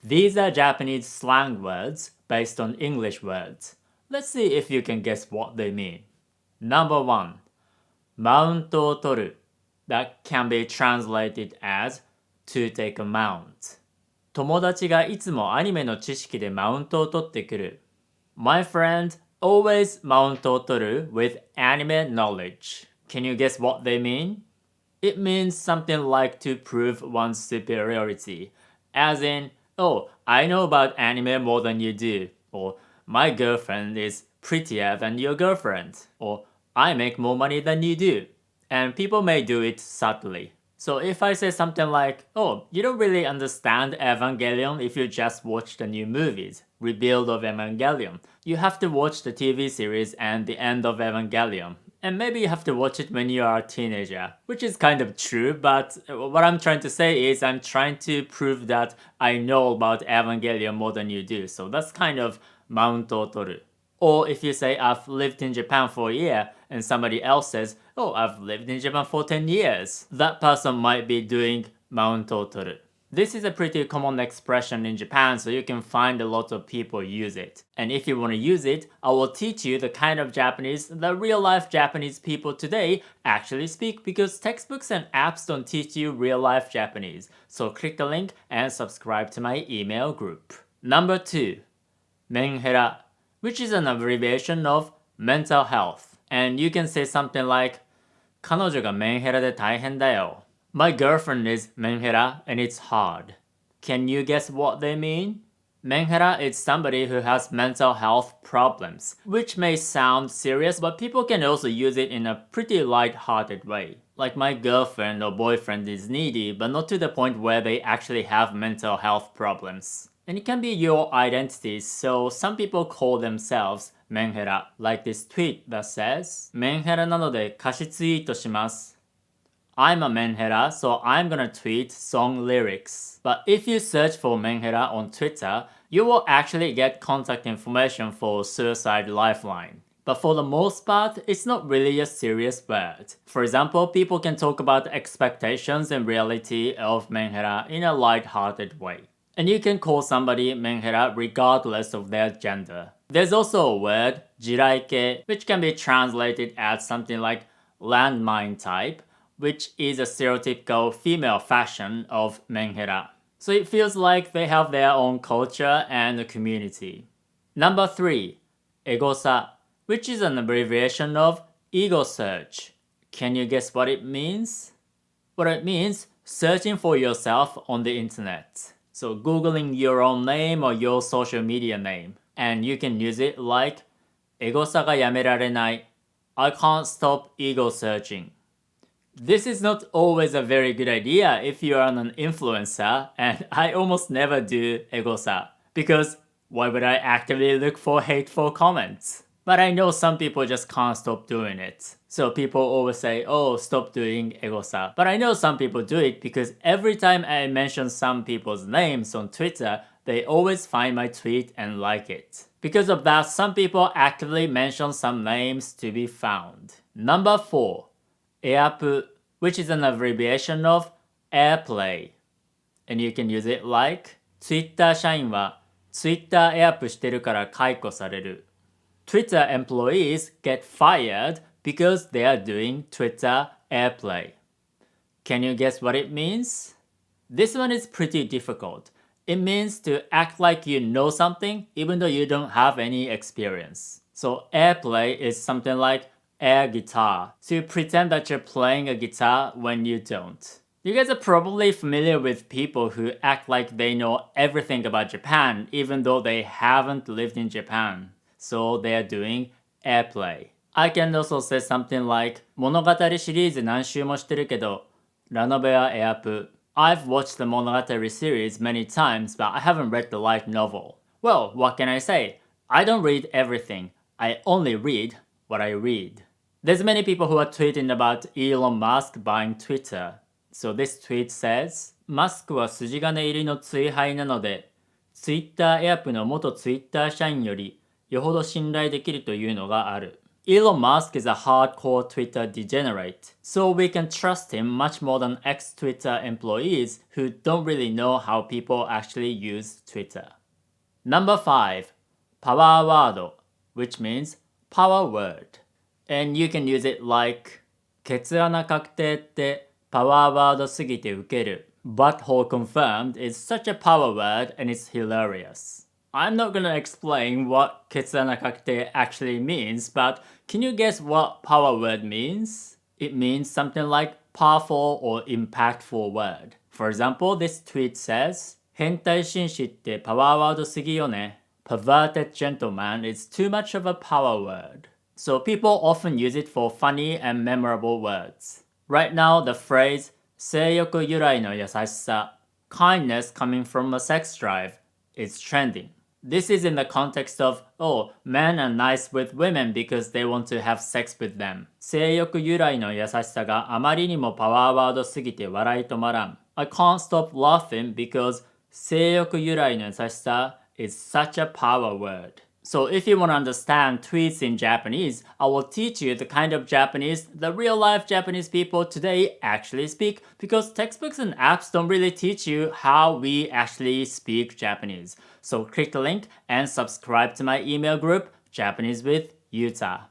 These are Japanese slang words based on English words. Let's see if you can guess what they mean. Number 1. マウントを取る That can be translated as to take a mount. 友達がいつもアニメの知識でマウントを取ってくる。My friend always マウントを取る with anime knowledge. Can you guess what they mean? It means something like to prove one's superiority. As in, oh, I know about anime more than you do. Or, my girlfriend is prettier than your girlfriend. Or, I make more money than you do. And people may do it subtly. So if I say something like, oh, you don't really understand Evangelion if you just watch the new movies, Rebuild of Evangelion. You have to watch the TV series and the end of Evangelion. And maybe you have to watch it when you are a teenager, which is kind of true, but what I'm trying to say is I'm trying to prove that I know about Evangelion more than you do. So that's kind of Mount Otoru. Or if you say I've lived in Japan for a year and somebody else says, oh, I've lived in Japan for 10 years, that person might be doing Mount Otoru. This is a pretty common expression in Japan, so you can find a lot of people use it. And if you want to use it, I will teach you the kind of Japanese that real-life Japanese people today actually speak, because textbooks and apps don't teach you real-life Japanese. So click the link and subscribe to my email group. Number 2. Menhera, which is an abbreviation of mental health. And you can say something like, 彼女がメンヘラで大変だよ。My girlfriend is menhera and it's hard. Can you guess what they mean? Menhera is somebody who has mental health problems, which may sound serious, but people can also use it in a pretty light-hearted way. Like my girlfriend or boyfriend is needy, but not to the point where they actually have mental health problems. And it can be your identity, so some people call themselves menhera, like this tweet that says, メンヘラなので歌詞ツイートします。I'm a Menhera, so I'm gonna tweet song lyrics. But if you search for Menhera on Twitter, you will actually get contact information for Suicide Lifeline. But for the most part, it's not really a serious word. For example, people can talk about expectations and reality of Menhera in a light-hearted way. And you can call somebody Menhera regardless of their gender. There's also a word, jiraike, which can be translated as something like landmine type, which is a stereotypical female fashion of menhera. So it feels like they have their own culture and a community. Number 3. Egosa, which is an abbreviation of ego search. Can you guess what it means? Well, it means searching for yourself on the internet. So googling your own name or your social media name. And you can use it like エゴサがやめられない I can't stop ego searching. This is not always a very good idea if you are an influencer, and I almost never do egosa, because why would I actively look for hateful comments? But I know some people just can't stop doing it. So people always say, oh, stop doing egosa. But I know some people do it because every time I mention some people's names on Twitter, they always find my tweet and like it. Because of that, some people actively mention some names to be found. Number 4. Airplay, which is an abbreviation of Airplay. And you can use it like, Twitter 社員は Twitter エアップしてるから解雇される。Twitter employees get fired because they are doing Twitter Airplay. Can you guess what it means? This one is pretty difficult. It means to act like you know something even though you don't have any experience. So Airplay is something like air guitar, to pretend that you're playing a guitar when you don't. You guys are probably familiar with people who act like they know everything about Japan even though they haven't lived in Japan. So they are doing airplay. I can also say something like 物語シリーズ何周もしてるけどラノベはエアプ I've watched the Monogatari series many times, but I haven't read the light novel. Well, what can I say? I don't read everything. I only read what I read. There's many people who are tweeting about Elon Musk buying Twitter. So this tweet says, マスクは筋金入りの追廃なので、Twitter エアプの元 Twitter 社員よりよほど信頼できるというのがある。Elon Musk is a hardcore Twitter degenerate, so we can trust him much more than ex-Twitter employees who don't really know how people actually use Twitter. Number 5. Power word, which means power word. And you can use it like ケツ穴確定ってパワーワードすぎてウケる. Butthole confirmed is such a power word and it's hilarious. I'm not gonna explain what ケツ穴確定 actually means, but can you guess what power word means? It means something like powerful or impactful word. For example, this tweet says 変態紳士ってパワーワードすぎよね. Perverted gentleman is too much of a power word. So people often use it for funny and memorable words. Right now, the phrase 性欲由来の優しさ, kindness coming from a sex drive, is trending. This is in the context of, oh, men are nice with women because they want to have sex with them. 性欲由来の優しさがあまりにもパワーワードすぎて笑い止まらん. I can't stop laughing because 性欲由来の優しさ is such a power word. So if you want to understand tweets in Japanese, I will teach you the kind of Japanese the real-life Japanese people today actually speak, because textbooks and apps don't really teach you how we actually speak Japanese. So click the link and subscribe to my email group, Japanese with Yuta.